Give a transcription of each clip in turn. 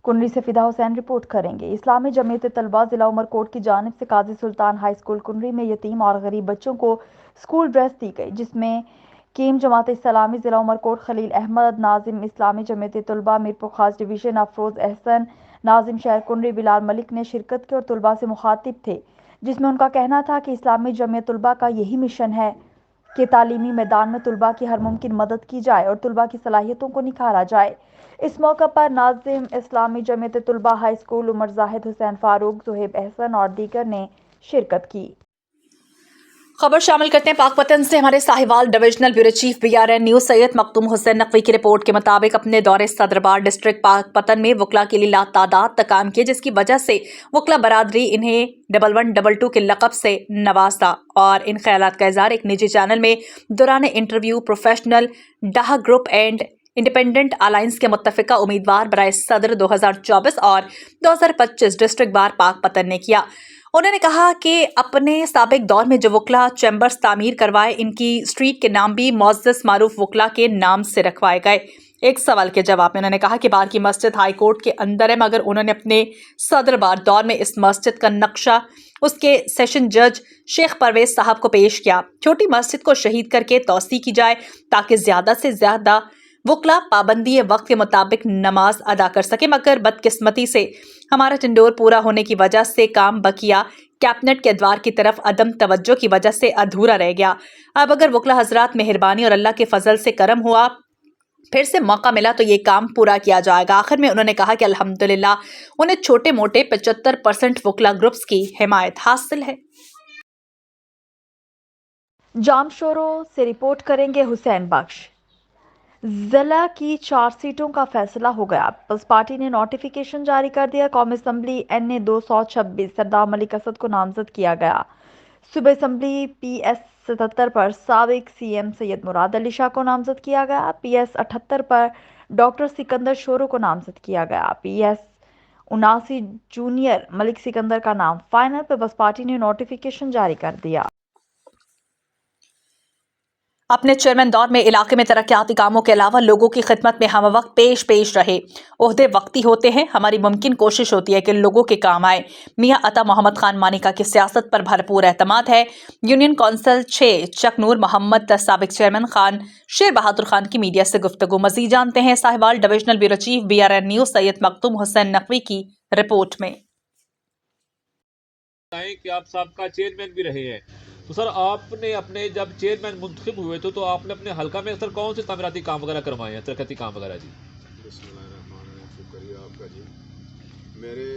کنری سے فدا حسین رپورٹ کریں گے۔ اسلامی جمعیت طلبہ ضلع عمرکوٹ کی جانب سے قاضی سلطان ہائی اسکول کنری میں یتیم اور غریب بچوں کو اسکول ڈریس دی گئی، جس میں کیم جماعت اسلامی ضلع عمرکوٹ خلیل احمد، ناظم اسلامی جمعیت طلبہ میرپور خاص ڈویژن افروز احسن، ناظم شہر کنری بلال ملک نے شرکت کی اور طلبہ سے مخاطب تھے، جس میں ان کا کہنا تھا کہ اسلامی جمعیت طلبہ کا یہی مشن ہے کہ تعلیمی میدان میں طلبہ کی ہر ممکن مدد کی جائے اور طلبہ کی صلاحیتوں کو نکھارا جائے۔ اس موقع پر ناظم اسلامی جمعیت طلبہ ہائی اسکول عمر زاہد، حسین فاروق، زہیب احسن اور دیگر نے شرکت کی۔ خبر شامل کرتے ہیں پاک پتن سے۔ ہمارے Sahiwal divisional bureau chief BRN news Syed Makhtoom Hussain Naqvi کی رپورٹ کے مطابق اپنے دورے صدر بار ڈسٹرکٹ پاک پتن میں وکلاء کے لیے لاتعداد تقام کیے، جس کی وجہ سے وکلاء برادری انہیں 1122 کے لقب سے نوازا، اور ان خیالات کا اظہار ایک نجی چینل میں دوران interview professional Daha group and independent alliance کے متفقہ امیدوار برائے صدر 2024 اور 2025 ڈسٹرکٹ بار پاک پتن نے کیا۔ انہوں نے کہا کہ اپنے سابق دور میں جو وکلاء چیمبرز تعمیر کروائے، ان کی اسٹریٹ کے نام بھی معزز معروف وکلاء کے نام سے رکھوائے گئے۔ ایک سوال کے جواب میں انہوں نے کہا کہ بار کی مسجد ہائی کورٹ کے اندر ہے، مگر انہوں نے اپنے صدر بار دور میں اس مسجد کا نقشہ اس کے سیشن جج شیخ پرویز صاحب کو پیش کیا۔ چھوٹی مسجد کو شہید کر کے توسیع کی جائے تاکہ زیادہ سے زیادہ وکلاء پابندی وقت کے مطابق نماز ادا کر سکے، مگر بدقسمتی سے ہمارا ٹنڈور پورا ہونے کی وجہ سے کام بقیہ کیبنٹ کے ادوار کی طرف عدم توجہ کی وجہ سے ادھورا رہ گیا۔ اب اگر وکلاء حضرات مہربانی اور اللہ کے فضل سے کرم ہوا، پھر سے موقع ملا تو یہ کام پورا کیا جائے گا۔ آخر میں انہوں نے کہا کہ الحمدللہ انہیں چھوٹے موٹے 75% وکلاء گروپس کی حمایت حاصل ہے۔ جام شورو سے رپورٹ کریں گے حسین بخش۔ ضلع کی 4 سیٹوں کا فیصلہ ہو گیا، پیپلز پارٹی نے نوٹیفیکیشن جاری کر دیا۔ قومی اسمبلی NA 226 سردار ملک اسد کو نامزد کیا گیا۔ صوبہ اسمبلی PS 77 پر سابق CM سید مراد علی شاہ کو نامزد کیا گیا۔ PS 78 پر ڈاکٹر سکندر شورو کو نامزد کیا گیا۔ PS 79 جونیئر ملک سکندر کا نام فائنل۔ پیپلز پارٹی نے نوٹیفیکیشن جاری کر دیا۔ اپنے چیئرمین دور میں علاقے میں ترقیاتی کاموں کے علاوہ لوگوں کی خدمت میں ہم وقت پیش رہے۔ عہدے وقتی ہوتے ہیں، ہماری ممکن کوشش ہوتی ہے کہ لوگوں کے کام آئے۔ میاں عطا محمد خان مانیکا کی سیاست پر بھرپور اعتماد ہے۔ یونین کونسل 6 چک نور محمد سابق چیئرمین خان شیر بہادر خان کی میڈیا سے گفتگو۔ مزید جانتے ہیں Sahiwal divisional bureau chief BRN news Syed Makhtoom Hussain Naqvi کی رپورٹ میں۔ کہ آپ سابقہ چیئرمین بھی رہے ہیں، تو سر آپ نے اپنے جب چیئرمین منتخب ہوئے تھے تو آپ نے اپنے حلقہ میں سر کون سے تعمیراتی کام وغیرہ کروائے ہیں، ترقیاتی کام وغیرہ؟ جی بسم اللہ الرحمن الرحیم، شکریہ آپ کا جی۔ میرے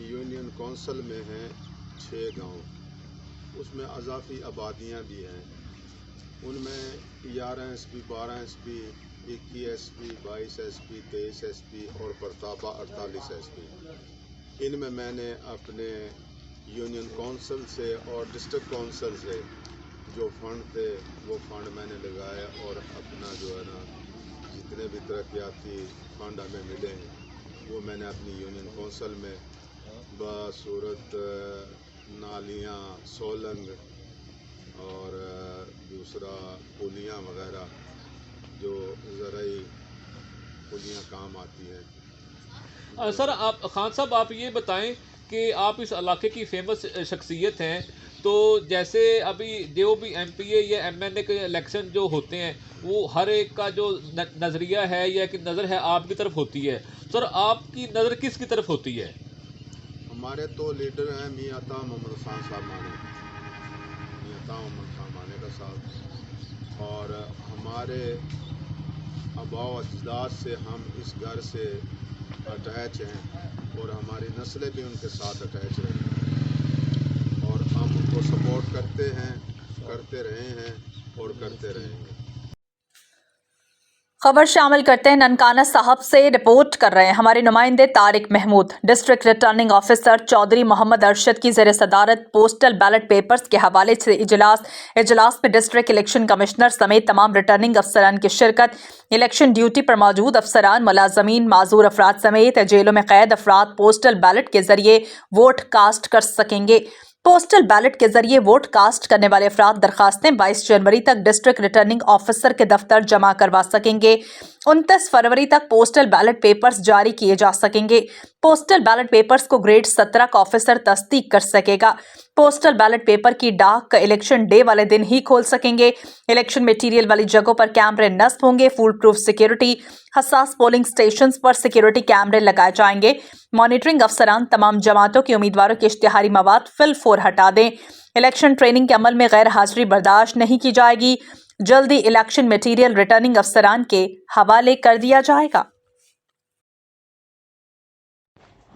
یونین کونسل میں ہیں 6 گاؤں، اس میں اضافی آبادیاں بھی ہیں، ان میں 11 SP 12 SP 21 SP 22 SP 23 SP اور پرتابہ 48 SP۔ ان میں نے اپنے یونین کونسل سے اور ڈسٹرکٹ کونسل سے جو فنڈ تھے وہ فنڈ میں نے لگایا، اور اپنا جو ہے نا جتنے بھی ترقیاتی فنڈ ہمیں ملے ہیں وہ میں نے اپنی یونین کونسل میں بصورت نالیاں، سولنگ اور دوسرا پولیاں وغیرہ جو زرعی پولیاں کام آتی ہیں۔ سر آپ خان صاحب آپ یہ بتائیں کہ آپ اس علاقے کی فیمس شخصیت ہیں، تو جیسے ابھی جو بھی MPA یا MNA کے الیکشن جو ہوتے ہیں وہ ہر ایک کا جو نظریہ ہے یا کہ نظر ہے آپ کی طرف ہوتی ہے، سر آپ کی نظر کس کی طرف ہوتی ہے؟ ہمارے تو لیڈر ہیں میاں عطا محمد خان صاحب مانے، میاں عطا محمد خان مانے کا صاحب، اور ہمارے آباء و اجداد سے ہم اس گھر سے اٹیچ ہیں اور ہماری نسلیں بھی ان کے ساتھ اٹیچ رہی ہیں، اور ہم ان کو سپورٹ کرتے ہیں، کرتے رہے ہیں اور کرتے رہیں گے۔ خبر شامل کرتے ہیں ننکانہ صاحب سے رپورٹ کر رہے ہیں ہمارے نمائندے Tariq Mahmood. District returning officer Chaudhry Muhammad Arshad کی زیر صدارت پوسٹل بیلٹ پیپرز کے حوالے سے اجلاس میں ڈسٹرکٹ الیکشن کمشنر سمیت تمام ریٹرننگ افسران کی شرکت۔ الیکشن ڈیوٹی پر موجود افسران، ملازمین، معذور افراد سمیت جیلوں میں قید افراد پوسٹل بیلٹ کے ذریعے ووٹ کاسٹ کر سکیں گے۔ पोस्टल बैलेट के जरिए वोट कास्ट करने वाले अफराद दरखास्तें 22 जनवरी तक डिस्ट्रिक्ट रिटर्निंग ऑफिसर के दफ्तर जमा करवा सकेंगे। 29 फरवरी तक पोस्टल बैलेट पेपर्स जारी किए जा सकेंगे। पोस्टल बैलेट पेपर्स को ग्रेड 17 का ऑफिसर तस्दीक कर सकेगा। पोस्टल बैलेट पेपर की डाक इलेक्शन डे वाले दिन ही खोल सकेंगे। इलेक्शन मटेरियल वाली जगहों पर कैमरे नस्ब होंगे। फुल प्रूफ सिक्योरिटी, हसास पोलिंग स्टेशंस पर सिक्योरिटी कैमरे लगाए जाएंगे। मॉनिटरिंग अफसरान तमाम जमातों के उम्मीदवारों के इश्तिहारी मवाद फिल-फौर हटा दें। इलेक्शन ट्रेनिंग के अमल में गैर हाजिरी बर्दाश्त नहीं की जाएगी। जल्दी इलेक्शन मटेरियल रिटर्निंग अफसरान के हवाले कर दिया जाएगा।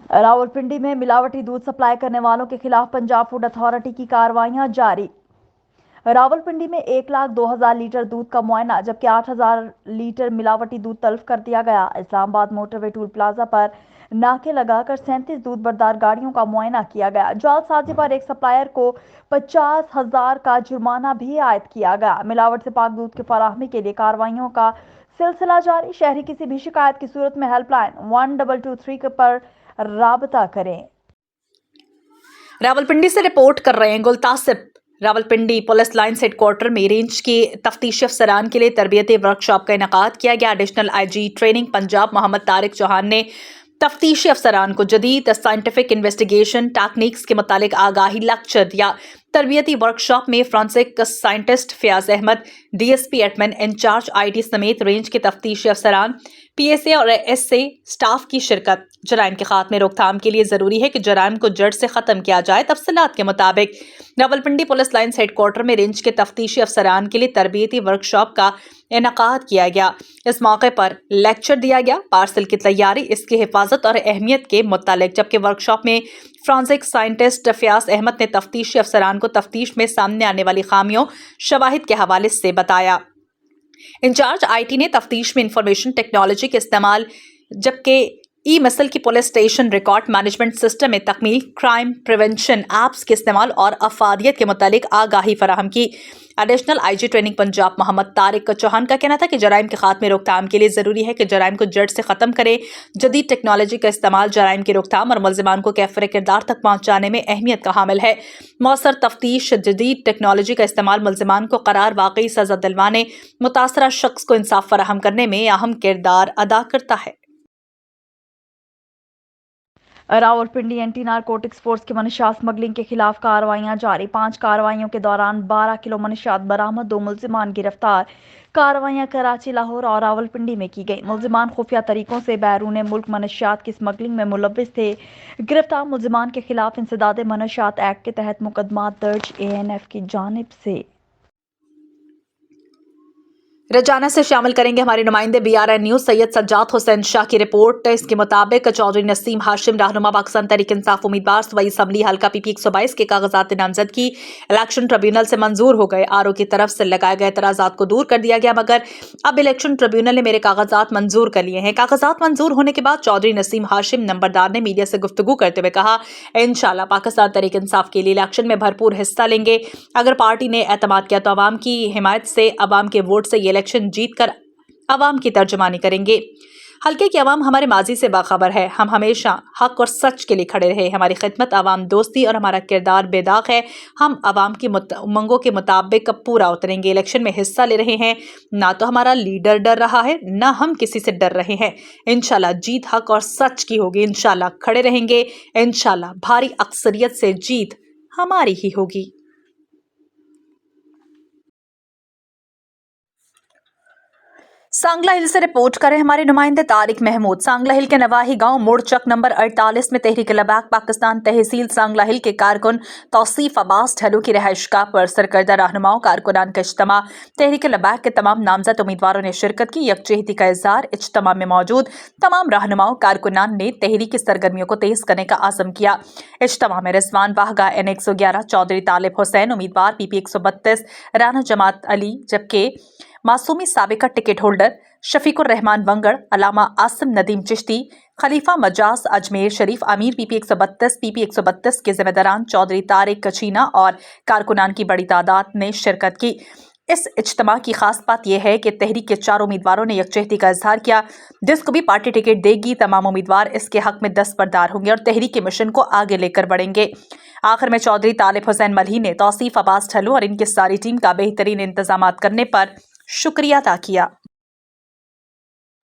रावलपिंडी में मिलावटी दूध सप्लाई करने वालों के खिलाफ पंजाब फूड अथॉरिटी की कार्रवाइयां जारी। रावलपिंडी में 1,02,000 लीटर दूध का मुआयना जबकि 8,000 लीटर मिलावटी दूध तल्फ कर दिया गया। इस्लामाबाद मोटरवे टूल प्लाजा पर नाके लगाकर 37 दूध बरदार गाड़ियों का मुआयना किया गया। जालसाजी पर एक सप्लायर को 50,000 का जुर्माना भी आयद किया गया। मिलावट से पाक दूध की फराहमी के लिए कार्रवाइयों का सिलसिला जारी। शहरी किसी भी शिकायत की सूरत में हेल्पलाइन 1223 पर राबता करें। रावलपिंडी से रिपोर्ट कर रहे हैं गुलतासिब। रावलपिंडी पुलिस लाइन्स हेडक्वार्टर में रेंज के तफ्तीशी अफसरान के लिए तरबियती वर्कशॉप का इनेकाद किया गया। Additional IG training Punjab Mohammad Tariq Chauhan ने तफ्तीशी अफसरान को जदीद साइंटिफिक इन्वेस्टिगेशन टेक्निक्स के मुतालिक आगाही लेक्चर दिया। तरबियती वर्कशॉप में forensic scientist Fayaz Ahmed, DSP admin incharge IT समेत रेंज के तफ्तीशी अफसरान, PSA और SA स्टाफ की शिरकत। जराइम के खात्मे रोकथाम के लिए जरूरी है कि जराइम को जड़ से खत्म किया जाए। तफसीलात के मुताबिक रावलपिंडी पुलिस लाइन्स हेडक्वार्टर में रेंज के तफ्तीशी अफसरान के लिए तरबियती वर्कशॉप का इनेकाद किया गया। इस मौके पर लेक्चर दिया गया पार्सल की तैयारी, इसकी हिफाजत और अहमियत के मुतालिक, जबकि वर्कशॉप में फ्रांसिक साइंटिस्ट फयाज अहमद ने तफ्तीशी अफसरान को तफ्तीश में सामने आने वाली खामियों शवाहिद के हवाले से बताया। इंचार्ज IT ने तफ्तीश में इंफॉर्मेशन टेक्नोलॉजी के इस्तेमाल, जबकि ई-मिसल की police station record management system में तकमील, क्राइम प्रिवेंशन एप्स के इस्तेमाल और अफादियत के मुतालिक आगाही फराहम की। Additional IG training Punjab Mohammad Tariq Chauhan का कहना था कि जराइम के खात्मे रोकथाम के लिए जरूरी है कि जराइम को जड़ से खत्म करें। जदीद टेक्नोलॉजी का इस्तेमाल जराइम की रोकथाम और मुल्जिमान को कैफर किरदार तक पहुंचाने में अहमियत का हामिल है। मौसर तफ्तीश जदीद टेक्नोलॉजी का इस्तेमाल मुल्जिमान को करार वाकई सजा दिलवाने, मुतासरा शख्स को इंसाफ फराहम करने में अहम किरदार अदा करता है। रावलपिंडी एंटी नारकोटिक्स फोर्स की मनशियात स्मगलिंग के खिलाफ कार्रवाइयां जारी। 5 कार्रवाइयों के दौरान 12 किलो मनशियात बरामद, 2 मुल्जिमान गिरफ्तार। कार्रवाइयां कराची, लाहौर और रावलपिंडी में की गई। मुल्जिमान खुफिया तरीकों से बैरून मुल्क मनशियात की स्मगलिंग में मुलव्विस थे। गिरफ्तार मुल्जिमान के खिलाफ इंसदाद मनशियात एक्ट के तहत मुकदमा दर्ज ANF की जानिब से। रजाना से शामिल करेंगे हमारे नुमाइंदे BRN न्यूज सैयद सज्जाद हुसैन शाह की रिपोर्ट। इसके मुताबिक चौधरी नसीम हाशिम रहनुमा पाकिस्तान तहरीक इंसाफ उम्मीदवार सूबाई असम्बली हल्का PP 122 के कागजात नामजदगी इलेक्शन ट्रिब्यूनल से मंजूर हो गए। RO की तरफ से लगाए गए एतराजात को दूर कर दिया गया, मगर अब इलेक्शन ट्रिब्यूनल ने मेरे कागजात मंजूर कर लिए हैं। कागजात मंजूर होने के बाद चौधरी नसीम हाशिम नंबरदार ने मीडिया से गुफ्तगू करते हुए कहा, इंशाल्लाह पाकिस्तान तहरीक इंसाफ के लिए इलेक्शन में भरपूर हिस्सा लेंगे। अगर पार्टी ने एतमाद किया तो अवाम की हिमायत से, अवाम के वोट से ये इलेक्शन जीत कर अवाम की तर्जुमानी करेंगे। हल्के की अवाम हमारे माजी से बाखबर है। हम हमेशा हक और सच के लिए खड़े रहे। हमारी खिदमत अवाम दोस्ती और हमारा किरदार बेदाग है। हम अवाम की उमंगों के मुताबिक पूरा उतरेंगे। इलेक्शन में हिस्सा ले रहे हैं, ना तो हमारा लीडर डर रहा है, ना हम किसी से डर रहे हैं। इंशाल्लाह जीत हक और सच की होगी। इंशाल्लाह खड़े रहेंगे। इंशाल्लाह भारी अक्सरियत से जीत हमारी ही होगी। सांगला हिल से रिपोर्ट करें हमारे नुमाइंदे तारिक महमूद। सांगला हिल के नवाही गांव मोड़चक नंबर 48 में तहरीक लबाक पाकिस्तान तहसील सांगला हिल के कारकुन तौसीफ अब्बास ढलो की रिहाइशगाह पर सरकर्दा रहनुमाओं कारकुनान का इज्तिमा। तहरीक लबाक के तमाम नामजद उम्मीदवारों ने शिरकत की। यकजहती का इज़हार। इज्तिमा में मौजूद तमाम रहनुमाओं कारकुनान ने तहरीकी सरगर्मियों को तेज करने का आज़म किया। इज्तिमा में रिजवान बाहगा N 111, चौधरी तालिब हुसैन उम्मीदवार PP 132, राना जमात अली, जबकि मासूमी साबिका टिकट होल्डर शफीकुर रहमान वंगड़, अलामा आसिम नदीम चिश्ती, खलीफा मजाज अजमेर शरीफ अमीर PP 132 के जिम्मेदारान चौधरी तारिक कचीना और कारकुनान की बड़ी तादाद ने शिरकत की। इस इज्तिमा की खास बात यह है कि तहरीक के 4 उम्मीदवारों ने यकजहती का इजहार किया। जिसको भी पार्टी टिकट देगी तमाम उम्मीदवार इसके हक में दस्तबरदार होंगे और तहरीक के मिशन को आगे लेकर बढ़ेंगे। आखिर में चौधरी तालिब हुसैन मलही ने तौसीफ अब्बास ढल्लू और इनकी सारी टीम का बेहतरीन इंतजाम करने पर शुक्रिया अदा किया।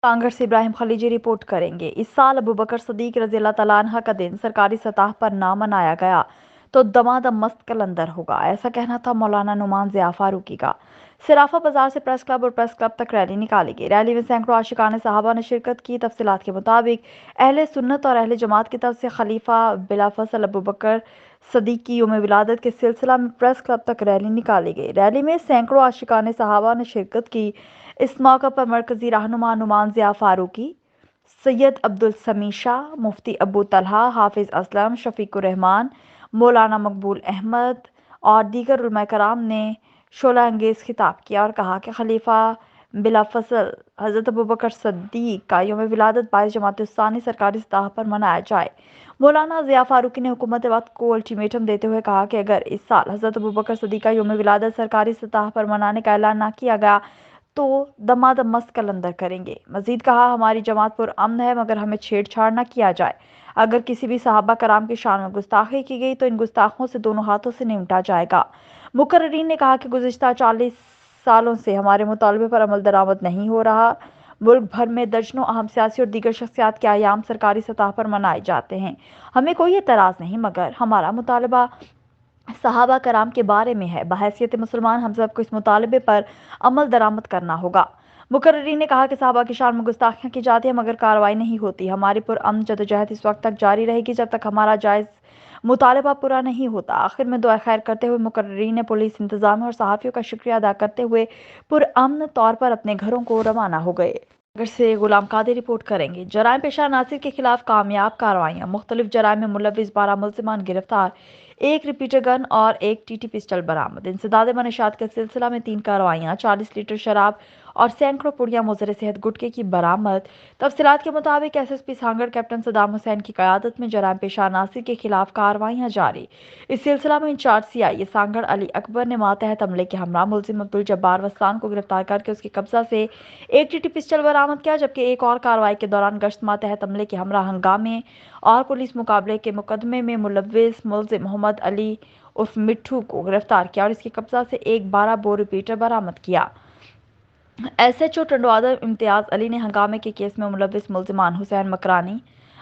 कांगड़ से इब्राहिम खलीजी रिपोर्ट करेंगे। इस साल अबू बकर सदीक रज़ियल्लाहु तआला अन्हा का दिन सरकारी सतह पर ना मनाया गया तो दमादम मस्त कलंदर होगा, ऐसा कहना था मौलाना नुमान ज़िया फारूकी का। सराफा बाजार से प्रेस क्लब और प्रेस क्लब तक रैली निकाली गई। रैली में सैकड़ों आशिकाने सहाबा ने शिरकत की। तफसीलात के मुताबिक अहले सुन्नत और अहले जमात की तरफ से खलीफा बिलाफसल अबू बकर सदीक की यौम विलादत के सिलसिला में प्रेस क्लब तक रैली निकाली गई। रैली में सैकड़ों आशिकाने सहाबा ने शिरकत की। इस मौका पर मरकजी रहनुमा नुमान ज़िया फारूकी, सैयद अब्दुल समी शाह, मुफ्ती अबू तलहा, हाफिज असलम, शफीकुर रहमान, मौलाना मकबूल अहमद और दीगर उलमा कराम ने शोला अंगेज खिताब किया और कहा कि खलीफा बिलाफसल हज़रत अबू बकर सद्दीक का यौम विलादत 22 जमात-उस-सानी सरकारी सतह पर मनाया जाए। मौलाना ज़िया फारूकी ने हुकूमत वक्त को अल्टीमेटम देते हुए कहा कि अगर इस साल हज़रत अबू बकर सद्दीक का यौम विलादत सरकारी सतह पर मनाने का ऐलान न किया गया तो दमादम मस्त कलंदर करेंगे। मजीद कहा, हमारी जमात पुरअमन है मगर हमें छेड़छाड़ न किया जाए। अगर किसी भी सहाबा कराम की शान में गुस्ताखी की गई तो इन गुस्ताखों से दोनों हाथों से निपटा जाएगा। मुकर्रिरीन ने कहा कि गुज़िश्ता 40 सालों से हमारे मुतालबे पर अमल दरामद नहीं हो रहा। मुल्क भर में दर्जनों अहम सियासी और दीगर शख्सियात के आयाम सरकारी सतह पर मनाए जाते हैं। हमें कोई एतराज़ नहीं, मगर हमारा मुतालबा सहाबा कराम के बारे में है। बहैसियत मुसलमान हम सब को इस मुतालबे पर अमल दरामद करना होगा। मुकर्रिरीन ने कहा कि सहाबा की शान में गुस्ताखियां की जाती है मगर कार्रवाई नहीं होती। हमारी पुरअमन जदोजहद इस वक्त तक जारी रहेगी जब तक हमारा जायज़ मुतालबा पूरा नहीं होता। आखिर में दुआ खैर करते हुए मुकर्रिरीन ने पुलिस इंतजाम और सहाफ़ियों का शुक्रिया अदा करते हुए पुरअमन तौर पर अपने घरों को रवाना हो गए। अगर से गुलाम कादिर रिपोर्ट करेंगे। जराइम पेशा नासिर के खिलाफ कामयाब कार्रवाइयाँ। मुख्तलिफ जराइम में मुलविस 12 मुल्ज़िमान गिरफ्तार, 1 रिपीटर गन और 1 टीटी पिस्टल बरामद। इंसदाद मनशात के सिलसिला में 3 कार्रवाइयाँ, 40 लीटर शराब और सैकड़ों पुड़िया मुज़र सेहत गुटके की बरामद। तफसीलात के मुताबिक SSP सांगड़ कैप्टन सदाम हुसैन की क़यादत में जराइम पेशा नासिर के खिलाफ कार्रवाइयाँ जारी। इस सिलसिला में इंचार्ज CI सांगड़ अली अकबर ने मातहत हमले के हमरा मुल्जिम अब्दुल जब्बार वस्तान को गिरफ्तार करके उसके कब्जा से 1 टीटी पिस्टल बरामद किया, जबकि एक और कार्रवाई के दौरान गश्त मातहत हमले के हमरा हंगामे और पुलिस मुकाबले के मुकदमे में मुलव्विस मुल्जिम मोहम्मद अली उर्फ मिट्ठू को गिरफ्तार किया और इसके कब्जा से एक 12 बोर रिपीटर बरामद किया। SHO टंडवादर इम्तियाज अली ने हंगामे के केस में मुलव्विस मुल्जिमान हुसैन मकरानी,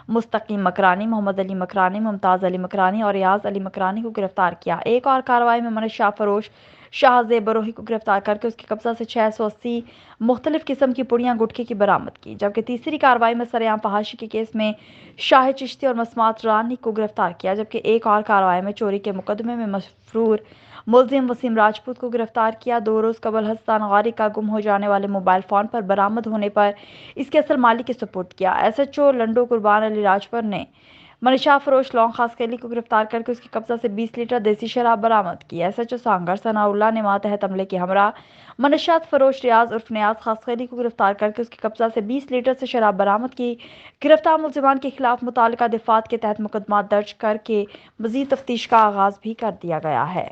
मुस्तकीम मकरानी, मोहम्मद अली मकरानी, मुमताज़ अली मकरानी और रियाज अली मकरानी को गिरफ्तार किया। एक और कार्रवाई में मनशा फरोश शाहजेब बरोही को गिरफ्तार करके उसके कब्जा से 680 मुख्तलिफ किस्म की पुड़ियाँ गुटखे की बरामद की, जबकि तीसरी कार्रवाई में सरेआम फहाशी के केस में शाहिद चिश्ती और मसमात रानी को गिरफ्तार किया, जबकि एक और कार्रवाई में चोरी के मुकदमे में मफरूर मुल्जिम वसीम राजपूत को गिरफ्तार किया। 2 रोज़ कबल हसन गारी का गुम हो जाने वाले मोबाइल फ़ोन पर बरामद होने पर इसके असल मालिक के सुपुर्द किया। SHO लंडो कुर्बान अली राजपर ने मनशा फरोश लौंग खासकैली को गिरफ्तार करके उसके कब्जा से 20 लीटर देसी शराब बरामद की। SHO सांगड़ सनाउल्लाह ने मातहत हमले के हमरा मनशात फरोश रियाज उर्फ नियाज खासकैली को गिरफ्तार करके उसके कब्जा से 20 लीटर से शराब बरामद की। गिरफ्तार मुल्जिमान के खिलाफ मुतालिका दफात के तहत मुकदमा दर्ज करके मजीद तफ्तीश का आगाज भी कर दिया गया है।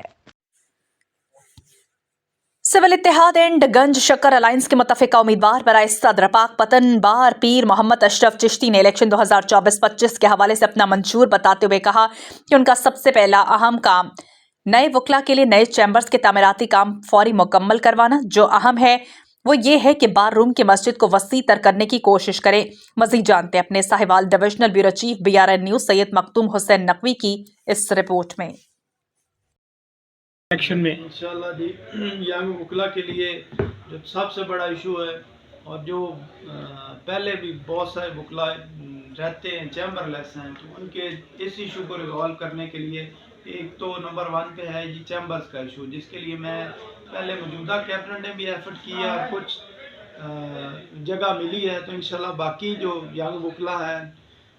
सिविल इत्तेहाद एंड गंज शक्कर अलायंस के मुतफिका उम्मीदवार बराए सदर पाक पतन बार पीर मोहम्मद अशरफ चिश्ती ने इलेक्शन 2024-25 के हवाले से अपना मंशूर बताते हुए कहा कि उनका सबसे पहला अहम काम नए वकला के लिए नए चैम्बर्स के तामीराती काम फौरी मुकम्मल करवाना। जो अहम है वो ये है कि बार रूम की मस्जिद को वसी तर करने की कोशिश करें। मजीद जानते हैं अपने Sahiwal divisional bureau chief BRN news Syed Makhdoom Hussain Naqvi की इस रिपोर्ट में। एक्शन में इंशाल्लाह जी यंग वकला के लिए जो सबसे बड़ा इशू है और जो पहले भी बहुत सारे वकला रहते हैं चैम्बरलेस हैं, तो उनके इस इशू को रिजॉल्व करने के लिए एक तो नंबर 1 पे है जी चैम्बर्स का इशू, जिसके लिए मैं पहले मौजूदा कैबिनेट ने भी एफर्ट किया, कुछ जगह मिली है, तो इंशाल्लाह बाकी जो यंग वकला हैं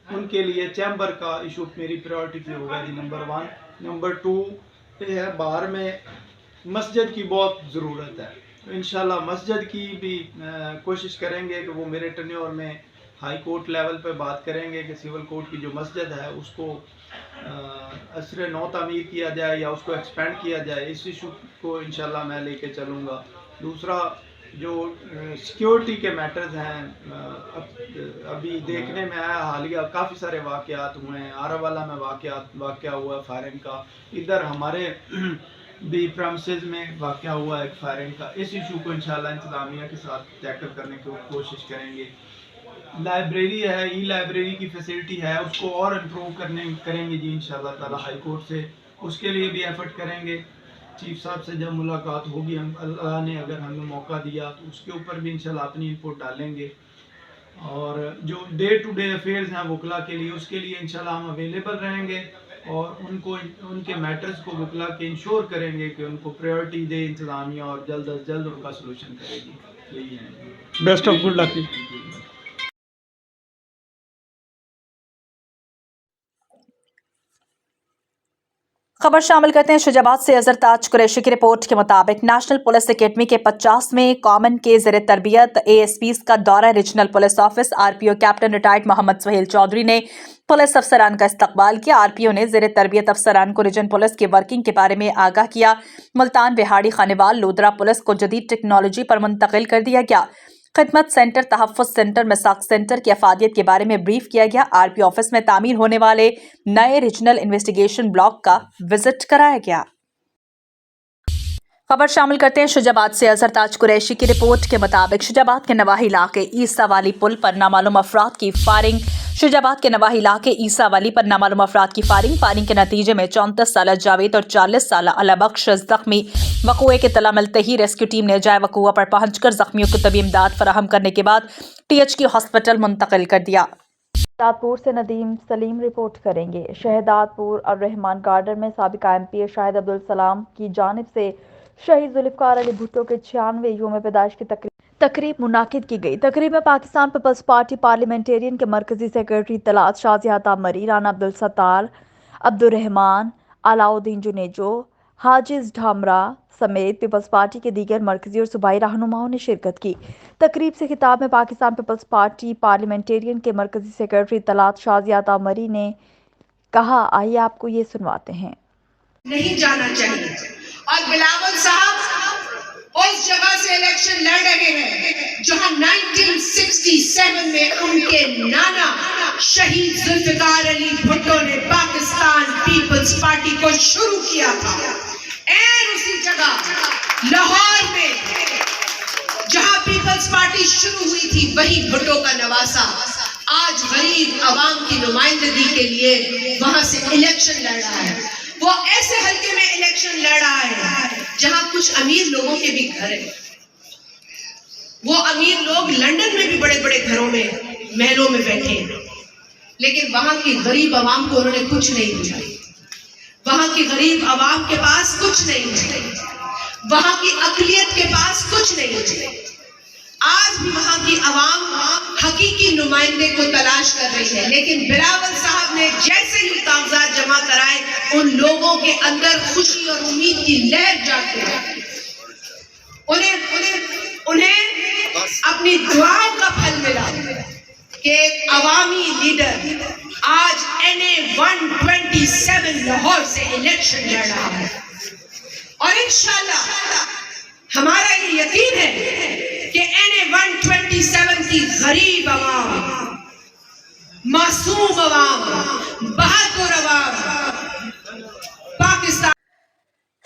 उनके लिए चैम्बर का इशू मेरी प्रायोरिटी पे होगा जी नंबर 1। नंबर 2 पे है बाहर में मस्जिद की बहुत ज़रूरत है, तो इंशाल्लाह मस्जिद की भी कोशिश करेंगे कि वो मेरे टर्न्योर में हाई कोर्ट लेवल पे बात करेंगे कि सिविल कोर्ट की जो मस्जिद है उसको असर नौ तामीर किया जाए या उसको एक्सपेंड किया जाए। इस इशू को इंशाल्लाह मैं लेके चलूँगा। दूसरा जो सिक्योरिटी के मैटर्स हैं, अभी देखने में आया हालिया काफ़ी सारे वाक़यात हुए हैं। आरावाला में वाक़या हुआ फायरिंग का, इधर हमारे भी प्रेमिसेस में वाक़या हुआ एक फायरिंग का। इस इशू को इंशाल्लाह इंतज़ामिया के साथ टैकल करने की कोशिश करेंगे। लाइब्रेरी है, ई लाइब्रेरी की फैसिलिटी है, उसको और इम्प्रूव करेंगे जी इंशाल्लाह ताला हाई कोर्ट से, उसके लिए भी एफर्ट करेंगे। चीफ साहब से जब मुलाकात होगी, हम अल्लाह ने अगर हमें मौका दिया तो उसके ऊपर भी इंशाल्लाह अपनी इनपुट डालेंगे। और जो डे टू डे अफेयर्स हैं वकला के लिए, उसके लिए इंशाल्लाह हम अवेलेबल रहेंगे और उनके मैटर्स को वकला के इंश्योर करेंगे कि उनको प्रायोरिटी दे इंतज़ामिया और जल्द अज जल्द उनका सलूशन करेगी। यही है। Best of good luck. खबर शामिल करते हैं शुजाबाद से। अजहर ताज कुरैशी की रिपोर्ट के मुताबिक नेशनल पुलिस एकेडमी के 50वें कॉमन के ज़ेर तरबियत ASPs का दौरा regional police office. RPO captain retired Mohammad Suhail Chaudhry ने पुलिस अफसरान का इस्तकबाल किया। RPO ने ज़ेर तरबियत अफसरान को रीजन पुलिस की वर्किंग के बारे में आगाह किया। मुल्तान, बिहाड़ी, खानेवाल, लोधरा पुलिस को जदीद टेक्नोलॉजी पर मुंतकिल कर दिया गया। खिदमत सेंटर, तहफ़्फ़ुज़ सेंटर, मिसाक सेंटर की अफादियत के बारे में ब्रीफ किया गया। RPO ऑफिस में तामीर होने वाले नए रीजनल इन्वेस्टिगेशन ब्लॉक का विजिट कराया गया। खबर शामिल करते हैं शुजाबाद से। अजहर ताज कुरैशी की रिपोर्ट के मुताबिक शुजाबाद के नवाही इलाके ईसा वाली पुल पर नामालूम अफराद की फायरिंग। शुजाबाद के नवाही इलाके ईसा वाली पर नामालूम अफराद की फायरिंग के नतीजे में 34 साला जावेद और 40 साला अलाबख्श जख्मी। वक़ूए की तला मिलते ही रेस्क्यू टीम ने जाए वक़ूआ पर पहुंचकर जख्मियों को तबी इमदाद फराहम करने के बाद THQ हॉस्पिटल मुंतकिल कर दिया। शहदादपुर से नदीम सलीम रिपोर्ट करेंगे। शहदादपुर और रहमान गार्डन में साबिका MP शाहिद अब्दुल सलाम की जानिब से शहीद जुल्फ़िकार अली भुट्टो के 96वें यौम पैदाइश की तकरीब मुनाकिद की गई। तकरीब में पाकिस्तान पीपल्स पार्टी पार्लियामेंटेरियन के मरकजी सेक्रेटरी इत्तलात शाज़िया मरी, राना अब्दुल सत्तार, अब्दुल रहमान, अलाउद्दीन जुनेजो, हाजिज ढामरा समेत पीपल्स पार्टी के दीगर मरकजी और सूबाई रहनुमाओं ने शिरकत की। तकरीब से खिताब में पाकिस्तान पीपल्स पार्टी पार्लियामेंटेरियन के मरकजी सेक्रेटरी इत्तलात शाज़िया मरी ने कहा, आइए आपको ये सुनवाते हैं। नहीं जाना चाहिए और बिलावल साहब उस जगह से इलेक्शन लड़ रहे हैं जहां 1967 में उनके नाना शहीद जुल्फ़िकार अली भुट्टो ने पाकिस्तान पीपल्स पार्टी को शुरू किया था। और उसी जगह लाहौर में जहां पीपल्स पार्टी शुरू हुई थी, वही भुट्टो का नवासा आज गरीब आवाम की नुमाइंदगी के लिए वहां से इलेक्शन लड़ रहा है। वो ऐसे हल्के में इलेक्शन लड़ रहा है जहां कुछ अमीर लोगों के भी घर हैं। वो अमीर लोग लंदन में भी बड़े बड़े घरों में, महलों में बैठे हैं, लेकिन वहां की गरीब आवाम को उन्होंने कुछ नहीं दिया। वहां की गरीब आवाम के पास कुछ नहीं है, वहां की अक़लियत के पास कुछ नहीं है। आज भी वहां की आवाम हकीकी नुमाइंदे को तलाश कर रही है, लेकिन बिलावल साहब ने जैसे ही कागजात जमा कराए, उन लोगों के अंदर खुशी और उम्मीद की लहर जाग गई। उन्हें अपनी दुआओं का फल मिला कि एक अवामी लीडर आज NA 127 लाहौर से इलेक्शन लड़ रहा है। और इंशाल्लाह हमारा ये यकीन है कि NA 127 की गरीब अवाम, मासूम अवाम, बहादुर अवाम पाकिस्तान।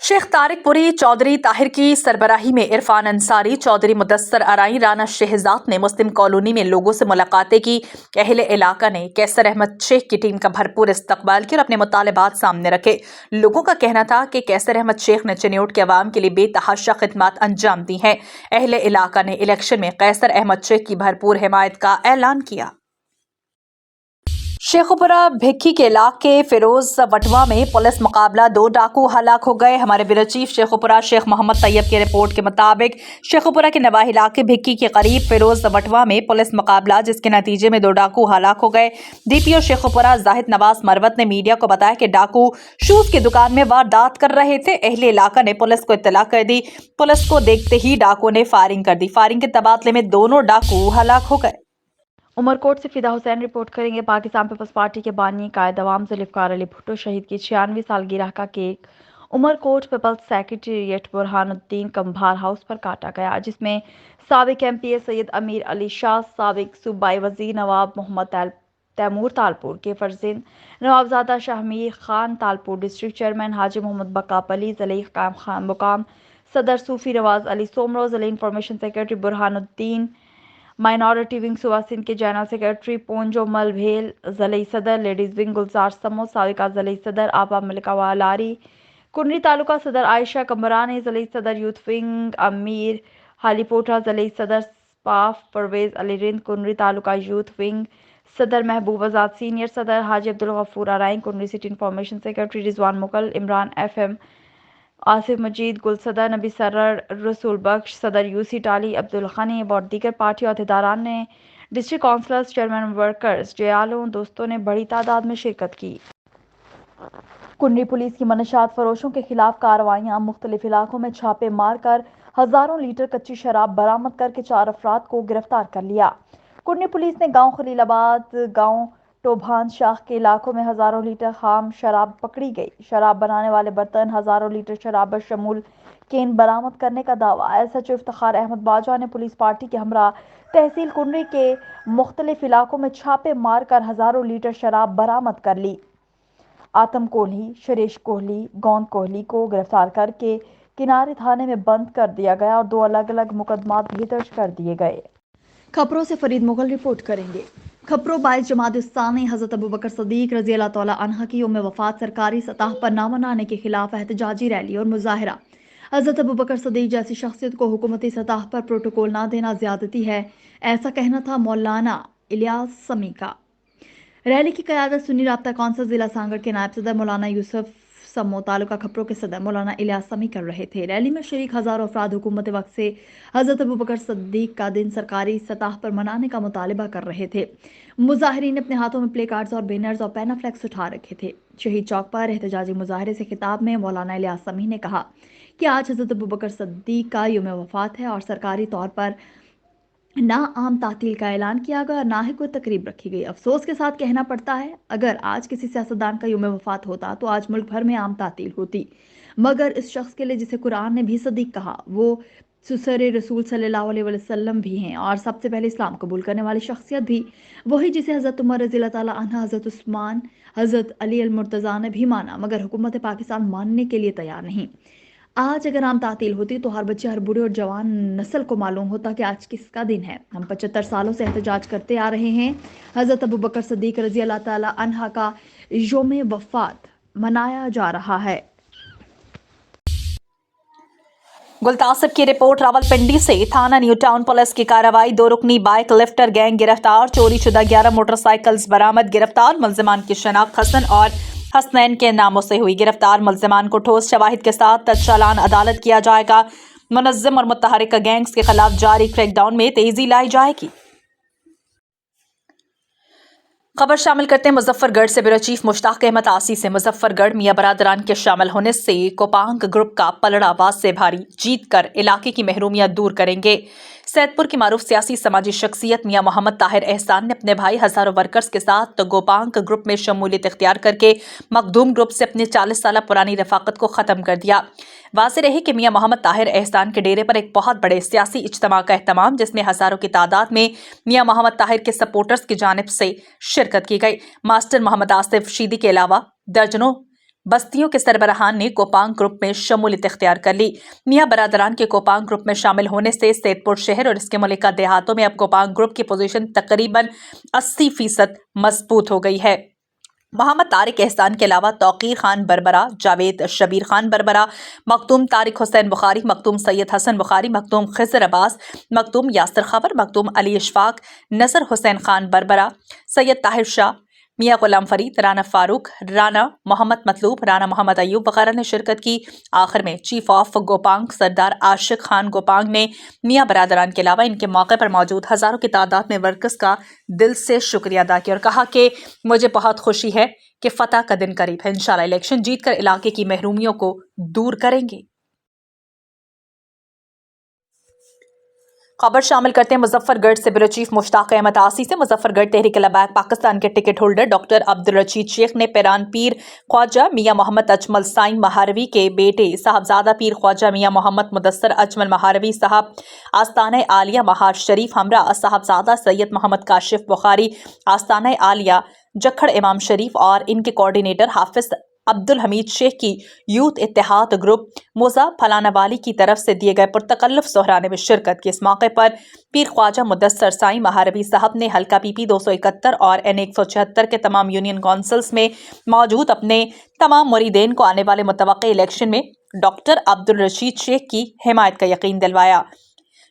शेख तारिक पुरी चौधरी ताहिर की सरबराही में इरफान अंसारी, चौधरी मुदस्सर अराई, राना शहजाद ने मुस्लिम कॉलोनी में लोगों से मुलाकातें की। अहले इलाका ने कैसर अहमद शेख की टीम का भरपूर इस्तकबाल किया और अपने मुतालबात सामने रखे। लोगों का कहना था कि कैसर अहमद शेख ने चिन्योट के अवाम के लिए बेतहाशा खिदमत अंजाम दी हैं। अहले इलाका ने इलेक्शन में कैसर अहमद शेख की भरपूर हिमायत का ऐलान किया। शेखुपुरा भिक्की के इलाके फिरोज वटवा में पुलिस मुकाबला, 2 डाकू हलाक हो गए। हमारे ब्यूरो चीफ शेखुपुरा शेख मोहम्मद तैयब की रिपोर्ट के मुताबिक शेखुपुरा के नवाही इलाके भिक्की के करीब फिरोज वटवा में पुलिस मुकाबला, जिसके नतीजे में 2 डाकू हलाक हो गए। DPO शेखुपुरा जाहिद नवाज मरवत ने मीडिया को बताया कि डाकू शूज की दुकान में वारदात कर रहे थे। अहले इलाका ने पुलिस को इत्तला कर दी। पुलिस को देखते ही डाकू ने फायरिंग कर दी। फायरिंग के तबादले में दोनों डाकू हलाक हो गए। उमरकोट से फिदा हुसैन रिपोर्ट करेंगे। पाकिस्तान पीपल्स पार्टी के बानी कायद अवाम जुल्फ़िकार अली भुट्टो शहीद की 96वीं सालगिरह का cake Umarkot peoples secretariat Burhanuddin Kumbhar house पर काटा गया, जिसमें साबिक एमपीए सैयद अमीर अली शाह, साबिक सूबाई वजीर नवाब मोहम्मद तैमूर तालपुर के फर्जिंद नवाबजादा शाहमीर खान तालपुर, डिस्ट्रिक्ट चेयरमैन हाजी मोहम्मद बकाप अली, ज़ली कायम खान मुकाम सदर, सूफी रवाज अली सोमरो, ज़ली information secretary Burhanuddin, minority wing सूबा सिंध के जनरल सेक्रेटरी पोंजो मलभेल, ज़ली सदर लेडीज़ विंग गुलजार समो, साबिका ज़ली सदर आबा मलिका वालारी, कुंडली तालुका सदर आयशा कमरानी, ज़ली सदर यूथ विंग अमीर हालीपोटा, ज़ली सदर स्पाफ परवेज़ अली रिंद, कुंडली तालुका यूथ विंग सदर महबूब आज़ाद, सीनियर सदर Haji Abdul Ghafoor Arain, Kundli city information secretary Rizwan Mughal, Imran FM, Asif Majeed, Gul सदर नबी सरर, रसूल बख्श सदर यूसी टाली, अब्दुल गनी और दीगर पार्टी अहदेदारान ने, डिस्ट्रिक्ट काउंसलर्स, चेयरमैन, वर्कर्स, जयालों दोस्तों ने बड़ी तादाद में शिरकत की। कुंडली पुलिस की मनशात फरोशों के खिलाफ कार्रवाइयां, मुख्तलिफ इलाकों में छापे मारकर हजारों लीटर कच्ची शराब बरामद करके 4 अफराद को गिरफ्तार कर लिया। कुंडली पुलिस ने गांव खलीलाबाद, गांव टोभान शाख के इलाकों में हजारों लीटर खाम शराब पकड़ी गई। शराब बनाने वाले बर्तन, हजारों लीटर शराब बशमूल केन बरामद करने का दावा। SHO इफ्तिखार अहमद बाजवा ने पुलिस पार्टी के हमरा तहसील कुंडली के मुख्तलिफ इलाकों में छापे मारकर हजारों लीटर शराब बरामद कर ली। आतम कोहली, शरेश कोहली, गौंद कोहली को गिरफ्तार करके किनारे थाने में बंद कर दिया गया और 2 अलग अलग मुकदमात भी दर्ज कर दिए गए। खबरों से फरीद मुगल रिपोर्ट करेंगे। खबरों 22 जमात इस्लामी हज़रत अबू बकर सदीक रज़ी अल्लाह तआला अन्हा की यौम वफ़ात सरकारी सतह पर ना मनाने के खिलाफ एहतजाजी रैली और मुजाहरा। हज़रत अबू बकर सदीक जैसी शख्सियत को हुकूमती सतह पर प्रोटोकॉल ना देना ज़्यादती है, ऐसा कहना था मौलाना इलियास समी का। रैली की क़यादत सुन्नी राब्ता कौंसिल ज़िला सांगड़ के नायब सदर मौलाना यूसुफ समो, तालुका खपरों के सदर मौलाना इलियास समी कर रहे थे। रैली में शरीक हज़ारों अफराद हुकूमत वक्त से हज़रत अबू बकर सद्दीक का दिन सरकारी सतह पर मनाने का मुतालिबा कर रहे थे। मुजाहिरीन अपने हाथों में प्ले कार्ड्स और बैनर्स और पैनाफ्लेक्स उठा रखे थे। शहीद चौक पर एहतजाजी मुजाहरे से खिताब में मौलाना इलियास समी ने कहा कि आज हज़रत अबू बकर सद्दीक का यौम वफ़ात है और सरकारी तौर पर ना आम तातील का ऐलान किया गया और ना ही कोई तकरीब रखी गई। अफसोस के साथ कहना पड़ता है, अगर आज किसी सियासतदान का यौम वफ़ात होता तो आज मुल्क भर में आम तातील होती, मगर इस शख्स के लिए जिसे कुरान ने भी सदीक कहा, वो सुसर रसूल सल्लल्लाहु अलैहि वसल्लम भी हैं और सबसे पहले इस्लाम कबूल करने वाली शख्सियत भी वही जिसे हज़रत उमर रज़ी अल्लाह ताला अन्हा, हज़रत उस्मान, हज़रत अली अल मुर्तज़ा ने भी माना, मगर हुकूमत पाकिस्तान मानने के लिए तैयार नहीं। आज अगर आम तातील होती तो हर बच्चे, हर बूढ़े और जवान नस्ल को मालूम होता कि आज किसका दिन है। हम 75 सालों से एहतजाज करते आ रहे हैं। हज़रत अबू बकर सद्दीक रज़ी अल्लाह ताला अन्हा का यौम वफ़ात मनाया जा रहा है। गुलतासिब की रिपोर्ट। रावलपिंडी से थाना न्यू टाउन पुलिस की कार्रवाई। 2 रुकनी बाइक लिफ्टर गैंग गिरफ्तार। चोरी शुदा 11 मोटरसाइकिल्स बरामद। गिरफ्तार मुलजिमान की शनाख्त हसन और हसनैन के नामों से हुई। गिरफ्तार मुलजिमान को ठोस शवाहिद के साथ चालान अदालत किया जाएगा। मुनज़्ज़म और मुतहरिक गैंग्स के खिलाफ जारी क्रैकडाउन में तेजी लाई जाएगी। खबर शामिल करते हैं मुजफ्फरगढ़ से। ब्यूरो चीफ मुश्ताक अहमद आसी से मुजफ्फरगढ़ मियां बरादरान के शामिल होने से कोपांग ग्रुप का पलड़ा आवाज से भारी जीत कर इलाके की महरूमियां दूर करेंगे। सैदपुर की मारूफ सियासी समाजी शख्सियत मियां मोहम्मद ताहिर एहसान ने अपने भाई हजारों वर्कर्स के साथ गोपांग ग्रुप में शमूलियत इख्तियार करके मखदूम ग्रुप से अपनी 40 साल पुरानी रफाकत को ख़त्म कर दिया। वाज़े रहे कि मियां मोहम्मद ताहिर एहसान के डेरे पर एक बहुत बड़े सियासी इज्तिमा का एहतमाम, जिसमें हज़ारों की तादाद में मियां मोहम्मद ताहिर के सपोर्टर्स की जानिब से शिरकत की गई। मास्टर मोहम्मद आसिफ शीदी के अलावा दर्जनों बस्तियों के सरबराहान ने कोपांग ग्रुप में शमूलियत इख्तियार कर ली। मियां बरादरान के कोपांग ग्रुप में शामिल होने से सैदपुर शहर और इसके मुलिका देहातों में अब कोपांग ग्रुप की पोजीशन तकरीबन 80% मजबूत हो गई है। मोहम्मद तारिक एहसान के अलावा तौकीर खान बरबरा, जावेद शबीर खान बरबरा, मखदूम तारिक हुसैन बुखारी, मखदूम सैयद हसन बुखारी, मखदूम खिज़र अब्बास, मखदूम यासिर खबर, मखदूम अली इशफाक, नज़र हुसैन खान बरबरा, सैयद ताहिर शाह, मियां गुलाम फरीद, राना फारूक, राना मोहम्मद मतलूब, राना मोहम्मद अयूब वगैरह ने शिरकत की। आखिर में चीफ ऑफ गोपांग सरदार आशिक खान गोपांग ने मियां बरादरान के अलावा इनके मौके पर मौजूद हज़ारों की तादाद में वर्कर्स का दिल से शुक्रिया अदा किया और कहा कि मुझे बहुत खुशी है कि फतह का दिन करीब है। इंशाल्लाह इलेक्शन जीतकर इलाके की महरूमियों को दूर करेंगे। खबर शामिल करते हैं मुजफ्फरगढ़ से। ब्यूरो चीफ मुश्ताक अहमद आसी से मुजफ्फरगढ़ तहरीक लबैक पाकिस्तान के ticket holder doctor Abdul Rasheed Sheikh ने पैरान पीर ख्वाजा मियां मोहम्मद अजमल साईं महारवी के बेटे साहबजादा पीर ख्वाजा मियां मोहम्मद मुदस्सर अजमल महारवी साहब आस्ताना आलिया महार शरीफ हमरा साहबजादा सैयद मोहम्मद काशिफ बुखारी आस्ताना आलिया जखड़ इमाम शरीफ और इनके कोऑर्डिनेटर हाफिज अब्दुल हमीद शेख की यूथ इत्तेहाद ग्रुप मोजा फलानावाली की तरफ से दिए गए पुरतकल्लुफ सोहराने में शिरकत की। इस मौके पर पीर ख्वाजा मुदस्सर साईं महारवी साहब ने हल्का PP 271 और N 176 के तमाम यूनियन काउंसिल्स में मौजूद अपने तमाम मुरीदेन को आने वाले मुतवक्के इलेक्शन में डॉक्टर अब्दुल रशीद शेख की हिमायत का यकीन दिलवाया।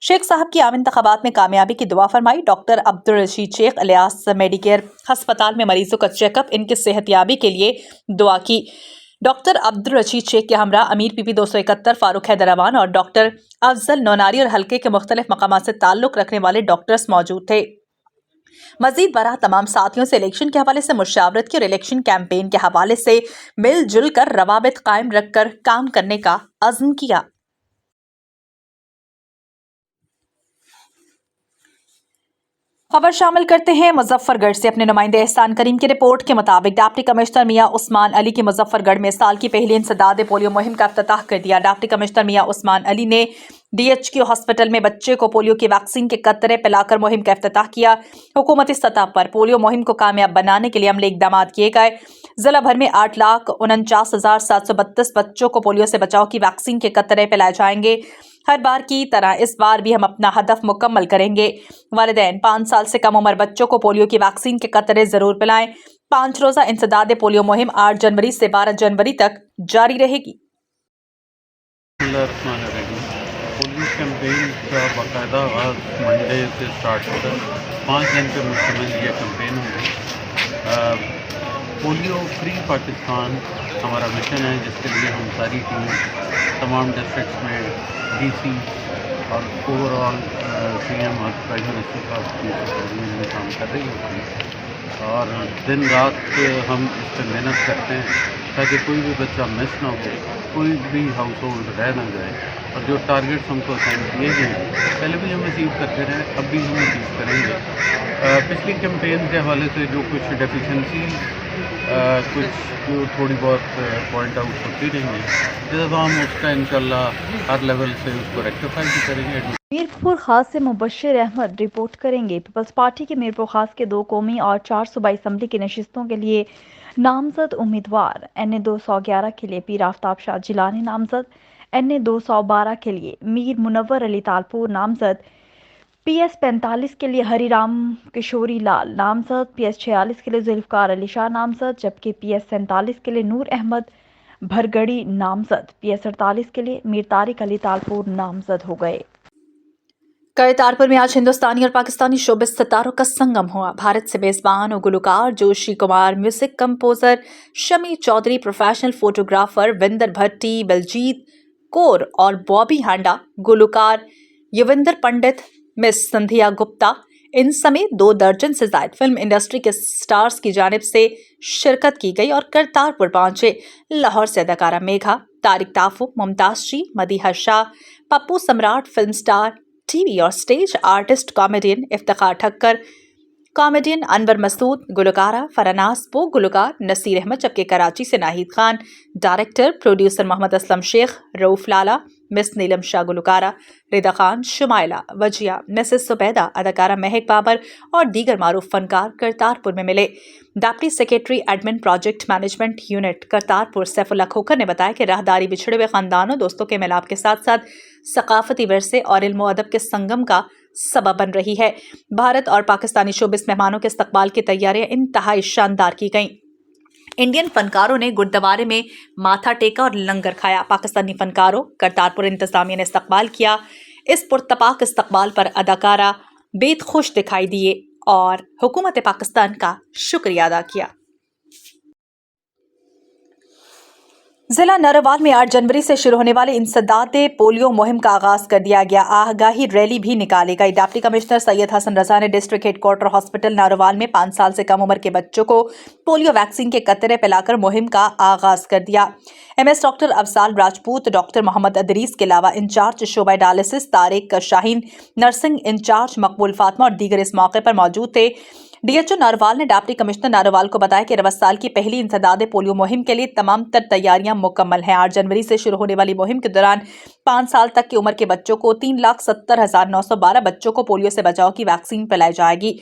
शेख साहब की आम इंतखाबात में कामयाबी की दुआ फरमाई। Doctor Abdul Rasheed Sheikh alias Medicare अस्पताल में मरीजों का चेकअप, इनकी सेहतयाबी के लिए दुआ की। डॉक्टर अब्दुल रशीद शेख के हमरा अमीर PP 271 फारूक हैदराबाद और डॉक्टर अफजल नौनारी और हल्के के मुख्तलिफ मकामात से ताल्लुक़ रखने वाले डॉक्टर्स मौजूद थे। मजीद बरा तमाम साथियों से इलेक्शन के हवाले से मुशावरत की और इलेक्शन कैंपेन के हवाले से मिलजुल कर रवाबित कायम रखकर काम करने का अज़्म किया। खबर शामिल करते हैं मुजफ्फरगढ़ से। अपने नुमाइंदे एहसान करीम की रिपोर्ट के मुताबिक डिप्टी कमिश्नर मियां उस्मान अली की मुजफ्फरगढ़ में साल की पहली इंसदाद पोलियो मुहिम का इफ्तिताह कर दिया। डिप्टी कमिश्नर मियां उस्मान अली ने DHQ हॉस्पिटल में बच्चे को पोलियो की वैक्सीन के कतरे पिलाकर मुहिम का इफ्तिताह किया। हुकूमती सतह पर पोलियो मुहिम को कामयाब बनाने के लिए अमली इक़दाम किए गए। जिला भर में 8,49,732 बच्चों को पोलियो से बचाव की वैक्सीन के कतरे पिलाए जाएंगे। हर बार की तरह इस बार भी हम अपना हदफ मुकम्मल करेंगे। वालिदैन 5 साल से कम उम्र बच्चों को पोलियो की वैक्सीन के कतरे जरूर पिलाएं। 5 रोज़ा इंसदाद पोलियो मुहिम 8 जनवरी से 12 जनवरी तक जारी रहेगी। पोलियो कैंपेन का बाकायदा आगाज़ मंडे से स्टार्ट होता है। 5 दिन पे मुश्तमिल ये कैंपेन होगा। पोलियो फ्री पाकिस्तान हमारा मिशन है, जिसके लिए हम सारी टीम तमाम डिस्ट्रिक्ट्स में DC और ओवरऑल CM और प्राइम मिनिस्टर साहब की में काम कर रही होती है और दिन रात हम इस पर मेहनत करते हैं ताकि कोई भी बच्चा मिस ना हो, कोई भी हाउस होल्ड रह ना जाए। और जो टारगेट्स हमको असाइन किए गए हैं पहले भी हम अचीव करते रहे, अब भी हम अचीव करेंगे। पिछली कैंपेन के हवाले से जो कुछ डेफिशिएंसी कुछ जो थोड़ी बहुत पॉइंट आउट होती रही हैं, जब हम उसका इंशाल्लाह हर लेवल से उसको रेक्टिफाई भी करेंगे। मीरपुर खास से मुबश्शिर अहमद रिपोर्ट करेंगे। पीपल्स पार्टी के मीरपुर खास के 2 कौमी और 4 सूबाई असम्बली की नशिस्तों के लिए नामजद उम्मीदवार NA 211 के लिए पीर आफ्ताब शाह जिलानी नामजद, NA 212 के लिए मीर मुनव्वर अली तालपुर नामजद, PS 45 के लिए हरिराम किशोरी लाल नामजद, PS 46 के लिए जुल्फकार अली शाह नामजद, जबकि PS 47 के लिए नूर अहमद भरगड़ी नामजद, PS 48 के लिए मीर तारिक अली तालपुर नामजद हो गए। करतारपुर में आज हिंदुस्तानी और पाकिस्तानी शोबिस सितारों का संगम हुआ। भारत से मेजबान और गुलकार Joshi Kumar, music composer Shami Chaudhary, professional photographer Vinder Bhatti, Baljeet Kaur और बॉबी हांडा, गुलकार युविंदर पंडित, मिस संध्या गुप्ता, इन समेत 2 दर्जन से ज्यादा फिल्म इंडस्ट्री के स्टार्स की जानिब से शिरकत की गई और करतारपुर पहुंचे। लाहौर से अदाकारा मेघा, तारिक ताफू, मुमताज जी, Madiha Shah, Pappu Samrat, film star, TV और stage artist, comedian Iftikhar Thakkar, comedian Anwar Masood, गुलकारा फरनास बो, गुलकार नसीर अहमद, जबकि कराची से Nahid Khan, director producer Mohammad Aslam Sheikh, Rauf Lala, Miss Neelam Shah गुलकारा, रिदा खान, शुमाइला वजिया, मिसेस सुबैदा, अदाकारा महक बाबर और दीगर मारूफ फनकार करतारपुर में मिले। Deputy secretary admin project management unit Kartarpur Saifullah Khokhar ने बताया कि राहदारी बिछड़े हुए खानदानों दोस्तों के मिलाप के साथ साथ सकाफती विरसे और इल्म अदब के संगम का सबब बन रही है। भारत और पाकिस्तानी शोबिस मेहमानों के इस्तकबाल की तैयारियां इंतहाई शानदार की गईं। इंडियन फनकारों ने गुरुद्वारे में माथा टेका और लंगर खाया। पाकिस्तानी फनकारों करतारपुर इंतजामिया ने इस्तकबाल किया। इस पुरतपाक इस्तकबाल पर अदाकारा बेहद खुश दिखाई दिए और हुकूमत पाकिस्तान का शुक्रिया अदा किया। जिला नारोवाल में 8 जनवरी से शुरू होने वाले इंसदाद पोलियो मुहिम का आगाज कर दिया गया। आगाही रैली भी निकाली गई। डिप्टी कमिश्नर सैयद हसन रजा ने डिस्ट्रिक्ट हेडक्वार्टर हॉस्पिटल नारोवाल में 5 साल से कम उम्र के बच्चों को पोलियो वैक्सीन के कतरे पिलाकर मुहिम का आगाज कर दिया। MS doctor Afzal Rajput, doctor Mohammad Idrees के अलावा इंचार्ज शोबा dialysis Tariq Shaheen, nursing incharge Maqbool Fatima और दीगर इस मौके पर मौजूद थे। DHO नारोवाल ने डिप्टी कमिश्नर नारोवाल को बताया कि 20 साल की पहली इंसदाद पोलियो मुहिम के लिए तमाम तैयारियां मुकम्मल हैं। 8 जनवरी से शुरू होने वाली मुहिम के दौरान 5 साल तक की उम्र के बच्चों को 3,70,912 बच्चों को पोलियो से बचाव की वैक्सीन पिलाई जाएगी।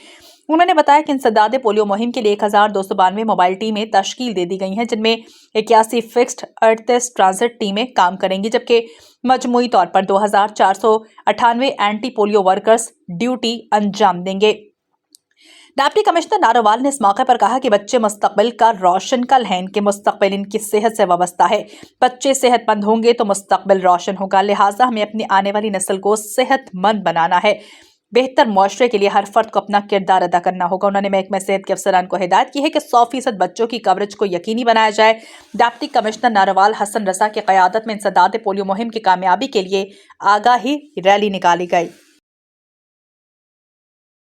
उन्होंने बताया कि इंसदाद पोलियो मुहिम के लिए 1,292 मोबाइल टीमें तश्कील दे दी गई हैं, जिनमें 81 फिक्स्ड 38 ट्रांजिट टीमें काम करेंगी, जबकि मजमूई तौर पर 2,498 एंटी पोलियो वर्कर्स ड्यूटी अंजाम देंगे। डिप्टी कमिश्नर नारोवाल ने इस मौके पर कहा कि बच्चे मुस्तकबिल का रोशन कल हैं। इनके मुस्तकबिल इनकी सेहत से वाबस्ता है। बच्चे सेहतमंद होंगे तो मुस्तकबिल रोशन होगा। लिहाजा हमें अपनी आने वाली नस्ल को सेहतमंद बनाना है। बेहतर मुआशरे के लिए हर फर्द को अपना किरदार अदा करना होगा। उन्होंने महकमा सेहत के अफसरान को हिदायत की है कि 100% बच्चों की कवरेज को यकीनी बनाया जाए। डिप्टी कमिश्नर नारोवाल हसन रजा की क़यादत में इंसदाद पोलियो मुहिम की कामयाबी के लिए आगाही रैली निकाली गई।